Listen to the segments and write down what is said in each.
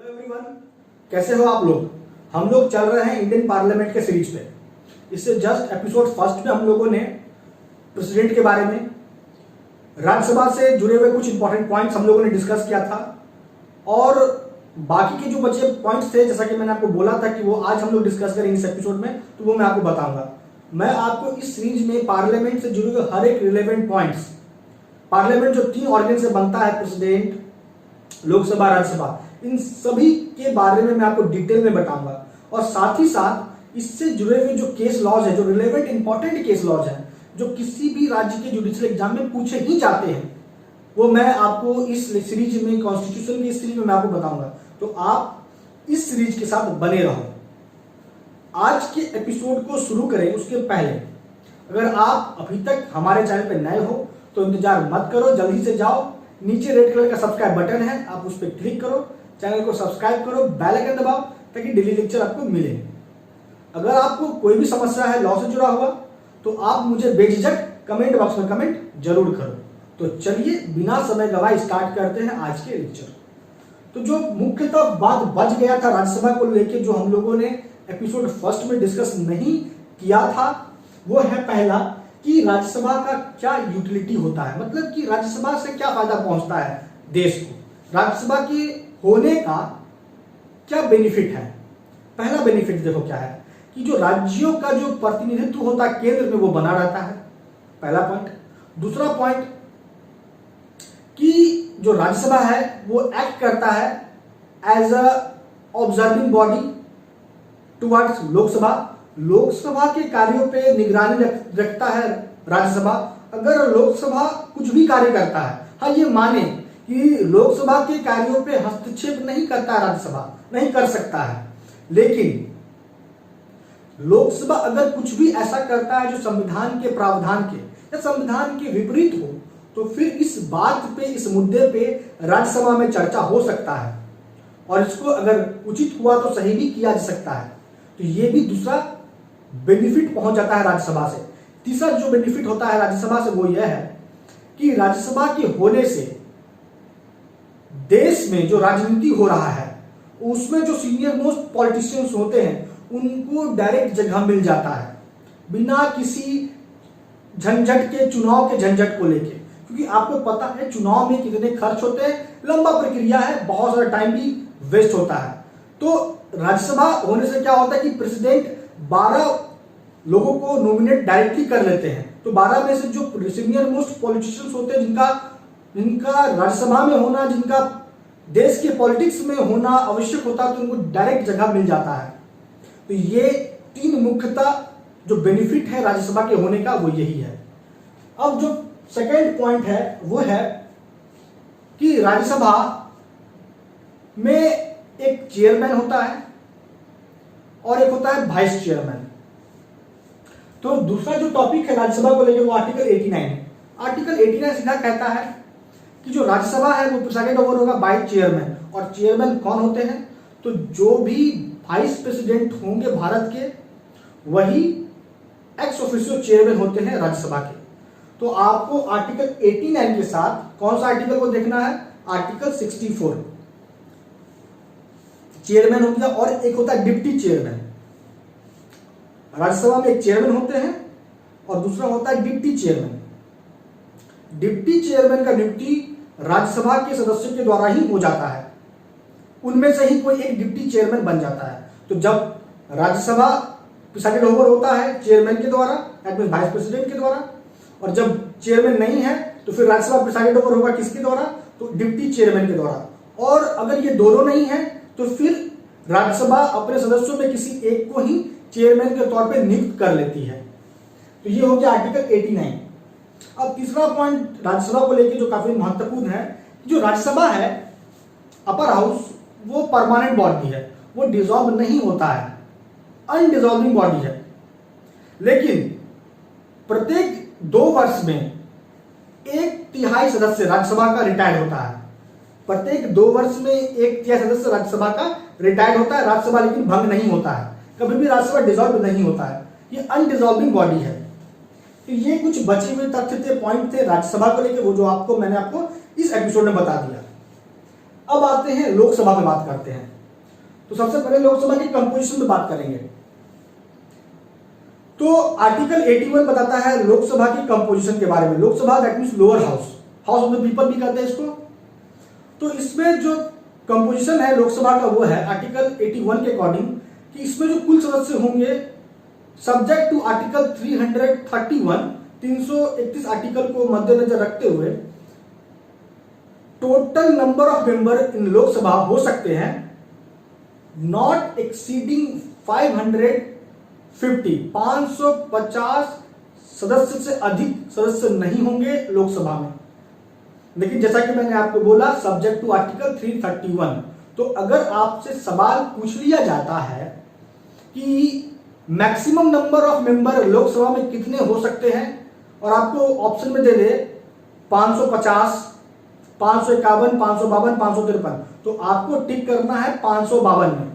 Hello everyone, कैसे हो आप लोग। हम लोग चल रहे हैं इंडियन पार्लियामेंट के सीरीज पे। इससे जस्ट एपिसोड फर्स्ट में हम लोगों ने प्रेसिडेंट के बारे में, राज्यसभा से जुड़े हुए कुछ इंपॉर्टेंट पॉइंट्स हम लोगों ने डिस्कस किया था और बाकी के जो बचे पॉइंट्स थे, जैसा कि मैंने आपको बोला था कि वो आज हम लोग डिस्कस करेंगे इस एपिसोड में, तो वो मैं आपको बताऊंगा। मैं आपको इस सीरीज में पार्लियामेंट से जुड़े हुए हर एक रिलेवेंट पॉइंट्स, पार्लियामेंट जो 3 ऑर्गन से बनता है, प्रेसिडेंट, लोकसभा, राज्यसभा, इन सभी के बारे में मैं आपको डिटेल में बताऊंगा। और साथ ही साथ इससे जुड़े हुए जो केस लॉज है, जो रिलेवेंट इंपॉर्टेंट केस लॉज है, जो किसी भी राज्य के जुडिशियल एग्जाम में पूछे ही जाते हैं, वो मैं आपको इस सीरीज में, कॉन्स्टिट्यूशन की इस सीरीज में मैं आपको बताऊंगा। तो आप इस सीरीज के साथ बने रहो। आज के एपिसोड को शुरू करें उसके पहले, अगर आप अभी तक हमारे चैनल पर नए हो तो इंतजार मत करो, जल्दी से जाओ, नीचे रेड कलर का सब्सक्राइब बटन है, आप उस पर क्लिक करो, चैनल को सब्सक्राइब करो, बेल आइकन दबाओ ताकि डेली लेक्चर आपको मिले। अगर आपको कोई भी समस्या है लॉ से जुड़ा हुआ, तो आप मुझे बेझिझक कमेंट बॉक्स में कमेंट जरूर करो। तो चलिए बिना समय गवाए स्टार्ट करते हैं आज के लेक्चर। तो जो मुख्यतः बात बच गया था राज्यसभा को लेकर, जो हम लोगों ने एपिसोड फर्स्ट में डिस्कस नहीं किया था, वो है पहला कि राज्यसभा का क्या यूटिलिटी होता है, मतलब कि राज्यसभा से क्या फायदा पहुंचता है देश को, राज्यसभा के होने का क्या बेनिफिट है। पहला बेनिफिट देखो क्या है कि जो राज्यों का जो प्रतिनिधित्व होता है केंद्र में, वो बना रहता है, पहला पॉइंट। दूसरा पॉइंट कि जो राज्यसभा है वो एक्ट करता है as a observing body towards Lok Sabha, Lok Sabha के कार्यों पे निगरानी रखता है राज्यसभा। अगर लोकसभा कुछ भी कार्य करता है, हाँ ये माने कि लोकसभा के कार्यों पे हस्तक्षेप नहीं करता है राज्यसभा, नहीं कर सकता है, लेकिन लोकसभा अगर कुछ भी ऐसा करता है जो संविधान के प्रावधान के या संविधान के विपरीत हो, तो फिर इस बात पे, इस मुद्दे पे राज्यसभा में चर्चा हो सकता है और इसको अगर उचित हुआ तो सही भी किया जा सकता है। तो ये भी दूसरा बेनिफिट पहुंच जाता है राज्यसभा से। तीसरा जो बेनिफिट होता है राज्यसभा से वो यह है कि राज्यसभा के होने से देश में जो राजनीति हो रहा है उसमें जो सीनियर मोस्ट पॉलिटिशियंस होते हैं उनको डायरेक्ट जगह मिल जाता है, बिना किसी झंझट के, चुनाव के झंझट को लेके। क्योंकि आपको पता है चुनाव में कितने खर्च होते हैं, लंबा प्रक्रिया है, बहुत सारा टाइम भी वेस्ट होता है। तो राज्यसभा होने से क्या होता है कि प्रेसिडेंट 12 लोगों को नॉमिनेट डायरेक्टली कर लेते हैं। तो 12 में से जो सीनियर मोस्ट पॉलिटिशियंस होते हैं, जिनका राज्यसभा में होना, जिनका देश के पॉलिटिक्स में होना आवश्यक होता है, तो उनको डायरेक्ट जगह मिल जाता है। तो ये 3 मुख्यतः जो बेनिफिट है राज्यसभा के होने का वो यही है। अब जो सेकेंड पॉइंट है वो है कि राज्यसभा में एक चेयरमैन होता है और एक होता है वाइस चेयरमैन। तो दूसरा जो टॉपिक है राज्यसभा को लेकर वो आर्टिकल 89 है। आर्टिकल 89 सीधा कहता है कि जो राज्यसभा है वो प्रेसिडेंट ओवर होगा बाय चेयरमैन। और चेयरमैन कौन होते हैं? तो जो भी वाइस प्रेसिडेंट होंगे भारत के, वही एक्स ऑफिशियो चेयरमैन होते हैं राज्यसभा के। तो आपको आर्टिकल 89 के साथ कौन सा आर्टिकल को देखना है? आर्टिकल 64 चेयरमैन हो गया, और एक होता है डिप्टी चेयरमैन। राज्यसभा में एक चेयरमैन होते हैं और दूसरा होता है डिप्टी चेयरमैन। डिप्टी चेयरमैन का ड्यूटी राज्यसभा के सदस्यों के द्वारा ही हो जाता है, उनमें से ही कोई एक डिप्टी चेयरमैन बन जाता है। तो जब राज्यसभा प्रेसिडेंट ओवर होता है चेयरमैन के द्वारा, दैट मींस वाइस प्रेसिडेंट के द्वारा, और जब चेयरमैन नहीं है तो फिर राज्यसभा प्रेसिडेंट ओवर होगा किसके द्वारा? तो डिप्टी चेयरमैन के द्वारा। और अगर ये दोनों नहीं है तो फिर राज्यसभा अपने सदस्यों में किसी एक को ही चेयरमैन के तौर पे नियुक्त कर लेती है। तो ये हो गया आर्टिकल 89। अब तीसरा पॉइंट राज्यसभा को लेकर जो काफी महत्वपूर्ण है, जो राज्यसभा है अपर हाउस, वो परमानेंट बॉडी है, वो डिसॉल्व नहीं होता है, अनडिसॉल्विंग बॉडी है। लेकिन प्रत्येक 2 वर्ष में 1/3 सदस्य राज्यसभा का रिटायर्ड होता है। प्रत्येक 2 वर्ष में 1/3 सदस्य राज्यसभा का रिटायर्ड होता है। राज्यसभा लेकिन भंग नहीं होता है, कभी भी राज्यसभा डिसॉल्व नहीं होता है, ये अनडिसॉल्विंग बॉडी है। तो ये कुछ बचे हुए तथ्य थे, पॉइंट थे राज्यसभा को लेकर, वो जो मैंने आपको इस एपिसोड में बता दिया। अब आते हैं लोकसभा में बात करते हैं। तो सबसे पहले लोकसभा की कंपोजिशन में बात करेंगे। तो आर्टिकल 81 बताता है लोकसभा की कंपोजिशन के बारे में। Lok Sabha that means lower house, house of the people भी कहते हैं इसको। तो इसमें जो कंपोजिशन है लोकसभा का वो है आर्टिकल 81 के अकॉर्डिंग कि इसमें जो कुल सदस्य होंगे सब्जेक्ट टू आर्टिकल 331 आर्टिकल को मद्देनजर रखते हुए total number of member in Lok Sabha हो सकते हैं नॉट एक्सीडिंग 550 सदस्य से अधिक सदस्य नहीं होंगे लोकसभा में। लेकिन जैसा कि मैंने आपको बोला सब्जेक्ट टू आर्टिकल 331, तो अगर आपसे सवाल पूछ लिया जाता है कि maximum number of member Lok Sabha में कितने हो सकते हैं और आपको ऑप्शन में दे दे 550, 551, 552, 553, तो आपको टिक करना है 552 में,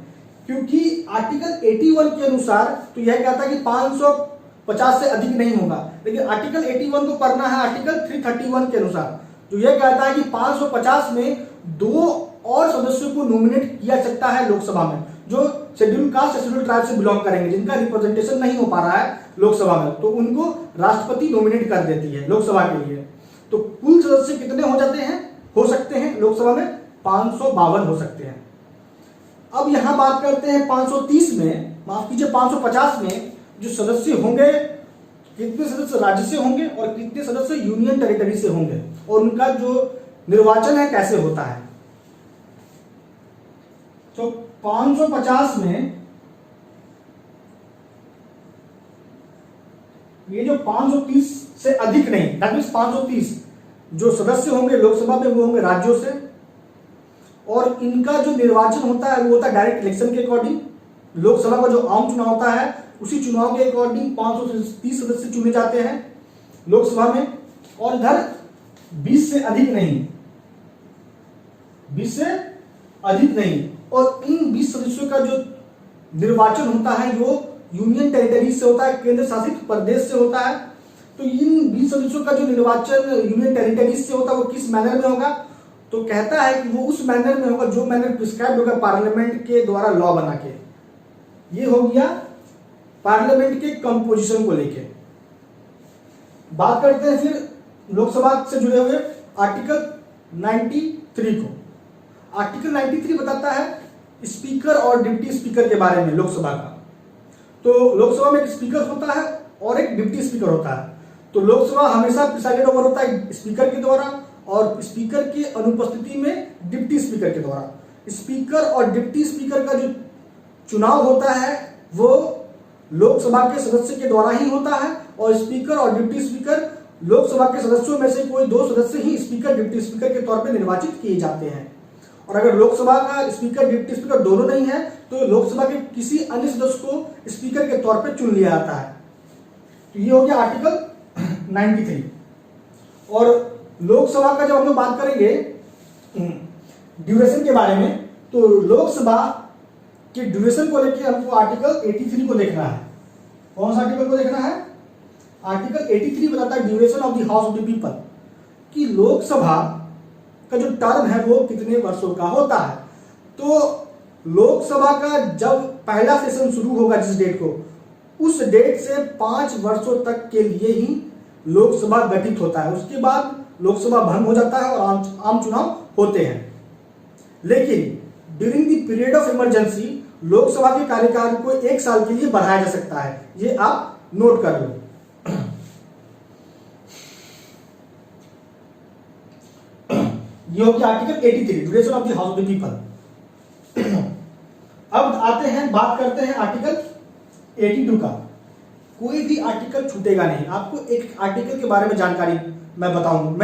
क्योंकि आर्टिकल 81 के अनुसार तो यह कहता है कि 550 से अधिक नहीं होगा, लेकिन आर्टिकल 81 को पढ़ना है आर्टिकल 331 के अनुसार, तो यह कहता है कि 550 में 2 और सदस्यों को नॉमिनेट किया सकता है लोकसभा में, जो शेड्यूल कास्ट या शेड्यूल ट्राइब से बिलोंग करेंगे, जिनका रिप्रेजेंटेशन नहीं हो पा रहा है लोकसभा में, तो उनको राष्ट्रपति नॉमिनेट कर देती है लोकसभा के लिए। तो कुल सदस्य कितने हो जाते हैं, हो सकते हैं लोकसभा में 552 हो सकते हैं। अब यहां बात करते हैं 530 में, माफ कीजिए 550 में जो सदस्य होंगे, कितने सदस्य राज्य से होंगे और कितने सदस्य यूनियन टेरिटरी से होंगे, और उनका जो निर्वाचन है कैसे होता है। तो 550 में ये जो 530 से अधिक नहीं, दैट मींस 530 जो सदस्य होंगे लोकसभा में वो होंगे राज्यों से, और इनका जो निर्वाचन होता है वो होता है डायरेक्ट इलेक्शन के अकॉर्डिंग। लोकसभा का जो आम चुनाव होता है उसी चुनाव के अकॉर्डिंग 530 सदस्य चुने जाते हैं लोकसभा में, और इधर 20 से अधिक नहीं, 20 से अधिक नहीं, और इन 20 सदस्यों का जो निर्वाचन होता है वो यूनियन टेरिटरी से होता है, केंद्र शासित प्रदेश से होता है। तो इन 20 सदस्यों का जो निर्वाचन यूनियन टेरिटरी से होता है वो किस मैनर में होगा, तो कहता है कि वो उस मैनर में होगा जो मैनर प्रिस्क्राइब होगा पार्लियामेंट के द्वारा लॉ बना के। ये हो गया पार्लियामेंट के कंपोजिशन को लेके। बात करते हैं फिर लोकसभा से जुड़े हुए आर्टिकल 93 को। आर्टिकल 93 बताता है स्पीकर और डिप्टी स्पीकर के बारे में लोकसभा का। तो लोकसभा में एक स्पीकर होता है और एक डिप्टी स्पीकर होता है। तो लोकसभा हमेशा प्रिसाइडेड ओवर होता है स्पीकर के द्वारा, और स्पीकर की अनुपस्थिति में डिप्टी स्पीकर के द्वारा। स्पीकर और डिप्टी स्पीकर का जो चुनाव होता है वो लोकसभा के सदस्य के द्वारा ही होता है, और स्पीकर और डिप्टी स्पीकर लोकसभा के सदस्यों में से कोई 2 सदस्य ही स्पीकर डिप्टी स्पीकर के तौर पर निर्वाचित किए जाते हैं। और अगर लोकसभा का स्पीकर डिप्टी स्पीकर दोनों नहीं है तो लोकसभा के किसी अन्य सदस्य को स्पीकर के तौर पर चुन लिया जाता है। तो ये हो गया आर्टिकल 93। और लोकसभा का जब हम लोग बात करेंगे ड्यूरेशन के बारे में, तो लोकसभा के ड्यूरेशन को लेकर हमको आर्टिकल 83 को देखना है। कौन सा आर्टिकल को देखना है? आर्टिकल 83 बताता है duration of the house of the people, कि लोकसभा का जो टर्म है वो कितने वर्षों का होता है। तो लोकसभा का जब पहला सेशन शुरू होगा जिस डेट को, उस डेट से 5 वर्षों तक के लिए ही लोकसभा गठित होता है। उसके बाद लोकसभा भंग हो जाता है और आम चुनाव होते हैं। लेकिन during the period of emergency Lok Sabha के कार्यकाल को 1 साल के लिए बढ़ाया जा सकता है। ये आप नोट कर लो। ये हो गया article 83 duration of the house of the people. अब आते हैं, बात करते हैं आर्टिकल 82 का। कोई भी आर्टिकल छूटेगा नहीं, आपको एक आर्टिकल के बारे में जानकारी मैं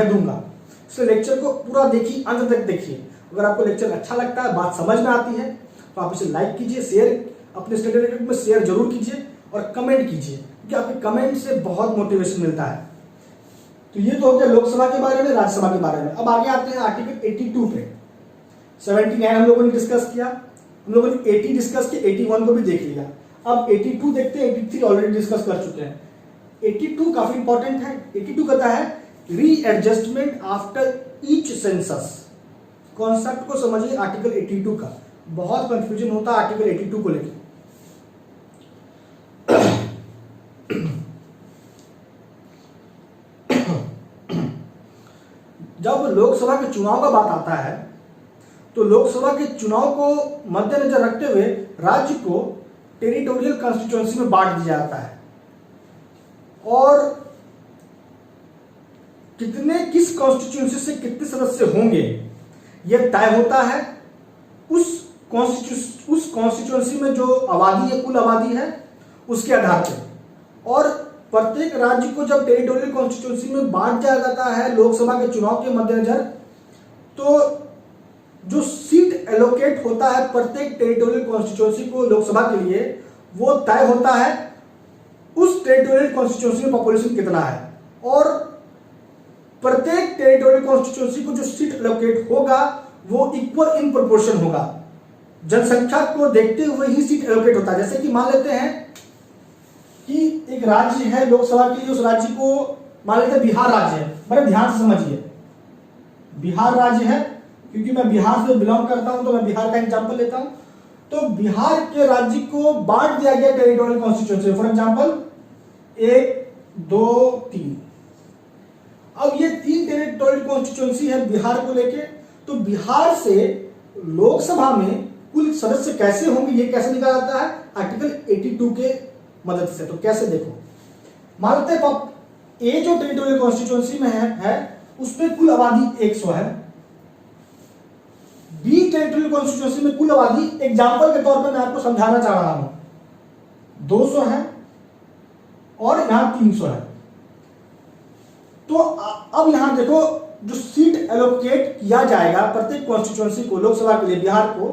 दूंगा। इसलिए लेक्चर को पूरा देखिए, अंत तक देखिए। अगर आपको लेक्चर अच्छा लगता है, बात समझ में आती है, तो आप इसे लाइक कीजिए, शेयर अपने स्टडी ग्रुप में शेयर जरूर कीजिए और कमेंट कीजिए, क्योंकि आपके कमेंट से बहुत मोटिवेशन मिलता है। तो ये तो हो गया लोकसभा के बारे में, राज्यसभा के बारे में। अब आगे आते हैं आर्टिकल 82 पे। 79 हम लोगों ने डिस्कस किया, हम लोगों ने 80 डिस्कस किया, 81 को भी देख लिया। अब 82 देखते हैं। 83 ऑलरेडी डिस्कस कर चुके हैं। 82 काफी इंपॉर्टेंट है। 82 कहता है readjustment after each census. Concept को समझिए आर्टिकल 82 का। बहुत कंफ्यूजन होता है आर्टिकल 82 को लेकर। जब लोकसभा के चुनाव का बात आता है तो लोकसभा के चुनाव को मद्देनजर रखते हुए राज्य को टेरिटोरियल कॉन्स्टिट्यूएंसी में बांट दिया जाता है और किस कॉन्स्टिट्यूएंसी से कितने सदस्य होंगे यह तय होता है उस कॉन्स्टिट्यूएंसी में जो आबादी है, कुल आबादी है, उसके आधार पर। और प्रत्येक राज्य को जब टेरिटोरियल कॉन्स्टिट्यूएंसी में बांट दिया जाता है लोकसभा के चुनाव के मद्देनजर, तो जो सीट एलोकेट होता है प्रत्येक टेरिटोरियल कॉन्स्टिट्यूएंसी को लोकसभा के लिए, वो तय होता है उस टेरिटोरियल कॉन्स्टिट्यूएंसी में पॉपुलेशन कितना है। और प्रत्येक टेरिटोरियल कॉन्स्टिट्यूएंसी को जो सीट एलोकेट होगा वो इक्वल इन प्रोपोर्शन होगा, जनसंख्या को देखते हुए ही सीट एलोकेट होता है। जैसे कि मान लेते हैं कि एक राज्य है लोकसभा के लिए, उस राज्य को मान लेते हैं बिहार राज्य है। बड़े ध्यान से समझिए, बिहार राज्य है, क्योंकि मैं बिहार से बिलोंग करता हूं तो मैं बिहार का एग्जांपल लेता हूं। तो बिहार के राज्य को बांट दिया गया टेरिटोरियल कॉन्स्टिट्यूएंसी, फॉर एग्जांपल 1, 2, 3। अब ये 3 टेरिटोरियल कॉन्स्टिट्यूएंसी है बिहार को लेके, तो बिहार से लोकसभा में कुल सदस्य कैसे होंगे ये कैसे निकाला जाता है, आर्टिकल 82 के मदद से। तो कैसे देखो, मान लेते हैं ए जो टेरिटोरियल कॉन्स्टिट्यूएंसी में है उसमें कुल आबादी 100 है, बी टेरिटोरियल कॉन्स्टिट्यूएंसी में कुल आबादी, एग्जांपल के तौर पर मैं आपको समझाना चाह रहा हूं, 200 है और यहां 300 है। तो अब यहां देखो, जो सीट एलोकेट किया जाएगा प्रत्येक कॉन्स्टिट्यूएंसी को लोकसभा के लिए बिहार को,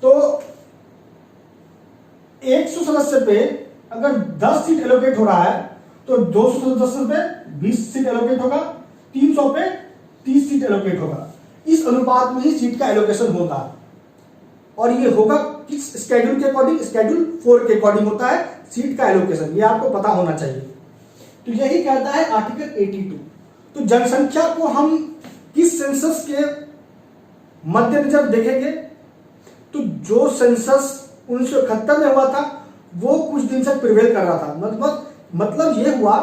तो 100 सदस्य पे अगर 10 सीट एलोकेट हो रहा है तो 200 सदस्य पे 20 सीट एलोकेट होगा, 300 पे 30 सीट एलोकेट होगा। इस अनुपात में ही सीट का एलोकेशन होगा और ये होगा किस स्केड्यूल के अकॉर्डिंग, स्केड्यूल 4 के अकॉर्डिंग होता है सीट का एलोकेशन, ये आपको पता होना चाहिए। तो यही कहता है आर्टिकल 82। तो जनसंख्या को हम किस सेंसस के मद्देनजर देखेंगे, तो जो सेंसस 1971 में हुआ था वो कुछ दिन से प्रिवेल कर रहा था। मतलब ये हुआ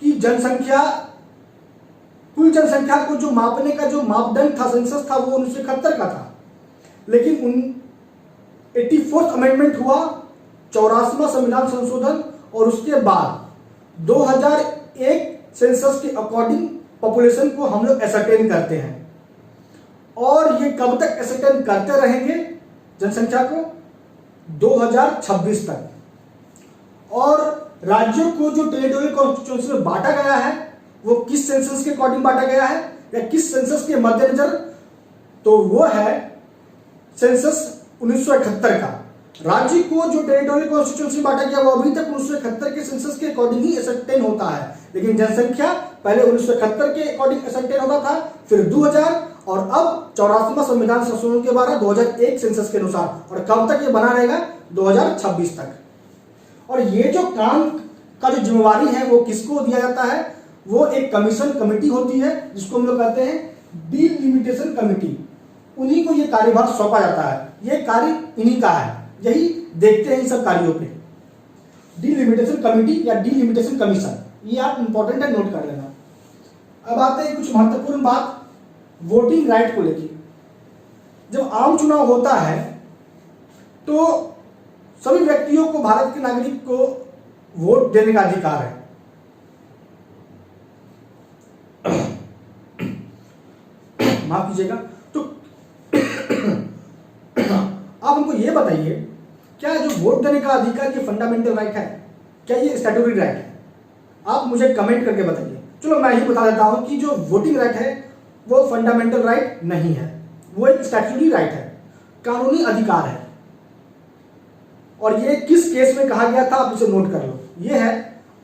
कि जनसंख्या, कुल जनसंख्या को जो मापने का जो मापदंड था, सेंसस था, वो 1971 का था। लेकिन 84th अमेंडमेंट हुआ, 84वां संविधान संशोधन, और उसके बाद 2001 सेंसस के अकॉर्डिंग पॉपुलेशन को हम लोग एसरटेन करते हैं। और ये कब तक एसरटेन करते रहेंगे जनसंख्या को, 2026 तक। और राज्यों को जो टेरिटोरियल कॉन्स्टिट्यूएंसी में बांटा गया है वो किस सेंसस के अकॉर्डिंग बांटा गया है या किस सेंसस के मद्देनजर, तो वो है सेंसस 1971 का। राज्य को जो टेरिटोरियल कॉन्स्टिट्यूएंसी बांटा गया वो अभी तक 1971 के सेंसस के अकॉर्डिंग ही एसरटेन होता है। लेकिन जनसंख्या पहले 1971 के अकॉर्डिंग एसरटेन होता था, फिर 2000 और अब 84वां संविधान संशोधन के बाद 2001 सेंसस के अनुसार। और कब तक ये बना रहेगा, 2026 तक। और ये जो काम का जो जिम्मेवारी है वो किसको दिया जाता है, वो एक कमीशन कमेटी होती है जिसको हम लोग कहते हैं डिलिमिटेशन कमेटी, उन्हीं को ये कार्यभार सौंपा जाता है। ये कार्य इन्हीं का है, यही देखते हैं इन सब कार्यों पे, डिलिमिटेशन कमेटी या डिलिमिटेशन कमीशन। ये आप इंपॉर्टेंट है, नोट कर लेना। अब आते हैं कुछ महत्वपूर्ण बात वोटिंग राइट को लेकर। जब आम चुनाव होता है तो सभी व्यक्तियों को, भारत के नागरिक को वोट देने का अधिकार है। माफ कीजिएगा। तो आप हमको ये बताइए, क्या जो वोट देने का अधिकार ये फंडामेंटल राइट है, क्या ये स्टैट्यूटरी राइट है? आप मुझे कमेंट करके बताइए। चलो मैं ही बता देता हूं कि जो वोटिंग राइट है वो फंडामेंटल राइट नहीं है, वो एक स्टैट्यूटरी राइट है, कानूनी अधिकार है। और ये किस केस में कहा गया था आप इसे नोट कर लो। ये है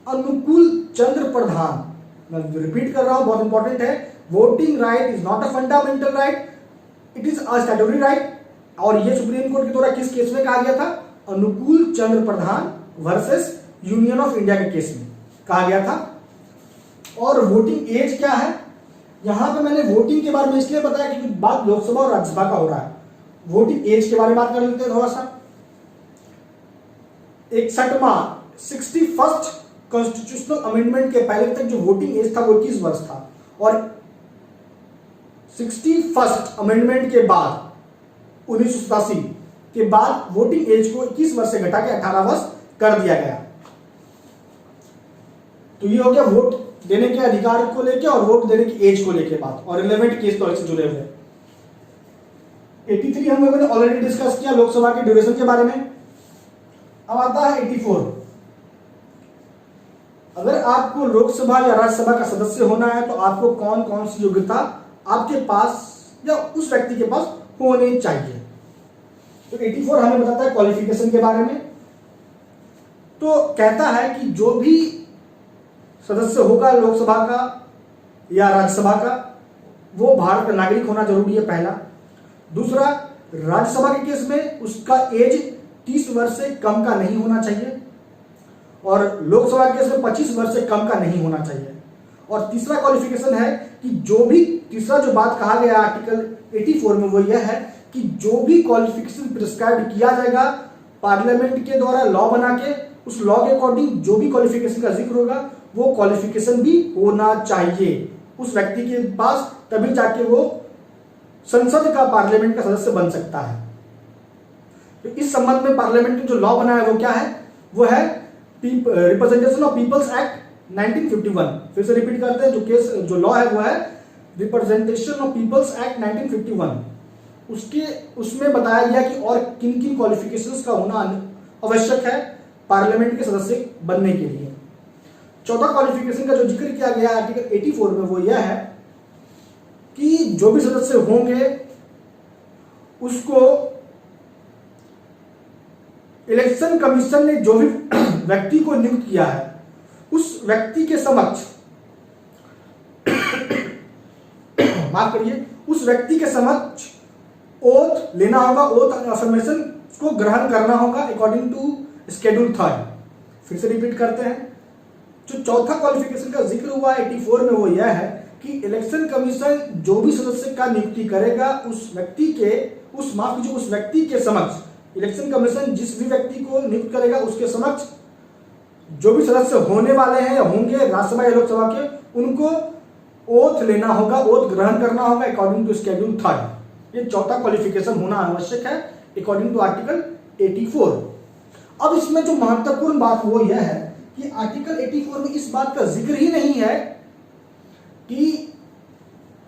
अनुकूल चंद्र प्रधान। मैं रिपीट कर रहा हूं, बहुत इंपॉर्टेंट है। Voting right is not a fundamental right, it is a statutory right. और ये सुप्रीम कोर्ट के द्वारा किस केस में कहा गया था, अनुकूल चंद्र प्रधान वर्सेस यूनियन ऑफ इंडिया के केस में कहा गया था। और वोटिंग एज क्या है, यहां पे मैंने वोटिंग के बारे में इसलिए बताया क्योंकि बात लोकसभा और राज्यसभा का हो रहा है। वोटिंग एज के बारे में बात कर लेते हैं थोड़ा सा। 61वां 61st कॉन्स्टिट्यूशनल अमेंडमेंट के पहले तक जो वोटिंग एज था वो 21 वर्ष था, और 61st अमेंडमेंट के बाद 1987 के बाद वोटिंग एज को 21 वर्ष से घटा के 18 वर्ष कर दिया गया। तो ये हो गया वोट देने के अधिकार को लेके और वोट देने की एज को लेके बात, और रिलेवेंट केस तो इससे जुड़े हुए। 83 हम लोगों ने ऑलरेडी डिस्कस किया लोकसभा के ड्यूरेशन के बारे में। अब आता है 84। अगर आपको लोकसभा या राज्यसभा का सदस्य होना है तो आपको कौन कौन सी योग्यता आपके पास या उस व्यक्ति के पास होनी चाहिए। तो 84 हमें बताता है क्वालिफिकेशन के बारे में। तो कहता है कि जो भी सदस्य होगा लोकसभा का या राज्यसभा का वो भारत का नागरिक होना जरूरी है, पहला। दूसरा, राज्यसभा के केस में उसका एज 30 वर्ष से कम का नहीं होना चाहिए, और लोकसभा के केस में 25 वर्ष से कम का नहीं होना चाहिए। और तीसरा क्वालिफिकेशन है कि तीसरा जो बात कहा गया आर्टिकल 84 में वो यह है कि जो भी क्वालिफिकेशन प्रिस्क्राइब किया जाएगा पार्लियामेंट के द्वारा लॉ बना के, उस लॉ के अकॉर्डिंग जो भी क्वालिफिकेशन का जिक्र होगा वो क्वालिफिकेशन भी होना चाहिए उस व्यक्ति के पास, तभी जाके वो संसद का पार्लियामेंट का सदस्य बन सकता है। तो इस संबंध में पार्लियामेंट ने जो लॉ बनाया है वो क्या है, वो है रिप्रेजेंटेशन ऑफ पीपल्स एक्ट 1951। फिर से रिपीट करते हैं, जो लॉ है वो है रिप्रेजेंटेशन ऑफ पीपल्स एक्ट 1951। उसमें बताया गया कि और किन किन क्वालिफिकेशंस का होना आवश्यक है पार्लियामेंट के सदस्य बनने के लिए। चौथा क्वालिफिकेशन का जो जिक्र किया गया आर्टिकल 84 में वो यह है कि जो भी सदस्य होंगे उसको इलेक्शन कमीशन ने जो भी व्यक्ति को नियुक्त किया है उस व्यक्ति के समक्ष माफ करिए, उस व्यक्ति के समक्ष ओथ लेना होगा, ओथ अफर्मेशन को ग्रहण करना होगा अकॉर्डिंग टू शेड्यूल 3। फिर से रिपीट करते हैं, जो चौथा क्वालिफिकेशन का जिक्र हुआ 84 में वो यह है कि इलेक्शन कमीशन जो भी सदस्य का नियुक्ति करेगा उस व्यक्ति के समक्ष, इलेक्शन कमीशन जिस भी व्यक्ति को नियुक्त करेगा उसके समक्ष जो भी सदस्य होने वाले हैं या होंगे राज्यसभा या लोकसभा के, उनको ओथ लेना होगा, ओथ ग्रहण करना होगा अकॉर्डिंग टू शेड्यूल 3। ये चौथा क्वालिफिकेशन होना आवश्यक है अकॉर्डिंग टू आर्टिकल 84। अब इसमें जो महत्वपूर्ण बात वो यह है कि आर्टिकल 84 में इस बात का जिक्र ही नहीं है कि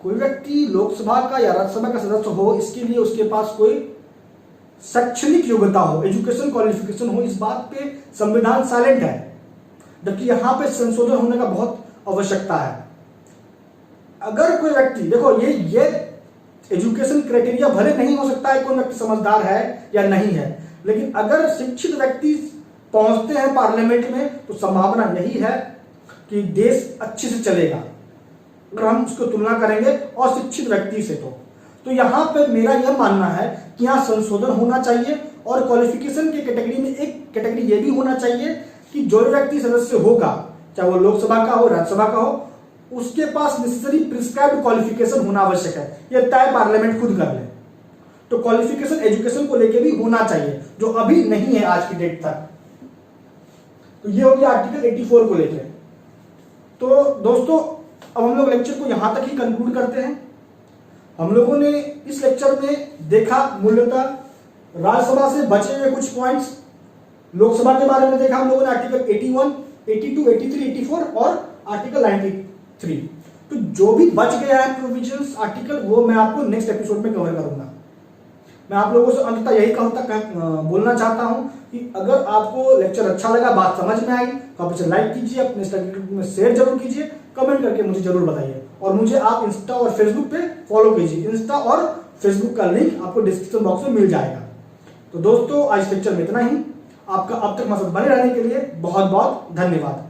कोई व्यक्ति लोकसभा का या राज्यसभा का सदस्य हो, इसके लिए उसके पास कोई शैक्षणिक योग्यता हो, एजुकेशन क्वालिफिकेशन हो। इस बात पे संविधान साइलेंट है, जबकि यहां पे संशोधन होने का बहुत आवश्यकता है। अगर कोई व्यक्ति, देखो ये एजुकेशन क्राइटेरिया भले नहीं हो सकता है कौन व्यक्ति समझदार है या नहीं है, लेकिन अगर शिक्षित व्यक्ति पहुंचते हैं पार्लियामेंट में तो संभावना यही है कि देश अच्छे से चलेगा, अगर हम उसको तुलना करेंगे अशिक्षित व्यक्ति से। तो यहां पे मेरा यह मानना है कि यहां संशोधन होना चाहिए, और क्वालिफिकेशन के कैटेगरी में एक कैटेगरी ये भी होना चाहिए कि जो व्यक्ति सदस्य होगा, चाहे वो लोकसभा का हो राज्यसभा का हो, उसके पास नेसेसरी प्रिस्क्राइब्ड क्वालिफिकेशन होना आवश्यक है। यह तय पार्लियामेंट खुद कर ले। तो क्वालिफिकेशन एजुकेशन को लेके भी होना चाहिए, जो अभी नहीं है आज की डेट तक। तो ये हो गया आर्टिकल 84 को लेकर। तो दोस्तों अब हम लोग लेक्चर को यहां तक ही कंक्लूड करते हैं। हम लोगों ने इस लेक्चर में देखा मूलतः राज्यसभा से बचे हुए कुछ पॉइंट्स, लोकसभा के बारे में देखा हम लोगों ने आर्टिकल 81, 82, 83, 84 और आर्टिकल 93। तो जो भी बच गया है प्रोविजंस आर्टिकल, वो मैं आपको नेक्स्ट एपिसोड में कवर करूंगा। मैं आप लोगों से अंततः यही बोलना चाहता हूं कि अगर आपको लेक्चर अच्छा लगा, बात समझ में आई, तो आप इसे लाइक कीजिए, अपने इंस्टाग्राम ग्रुप में शेयर जरूर कीजिए, कमेंट करके मुझे जरूर बताइए, और मुझे आप इंस्टा और फेसबुक पे फॉलो कीजिए। इंस्टा और फेसबुक का लिंक आपको डिस्क्रिप्शन बॉक्स में मिल जाएगा। तो दोस्तों आज लेक्चर में इतना ही। आपका अब तक मदद बने रहने के लिए बहुत बहुत धन्यवाद।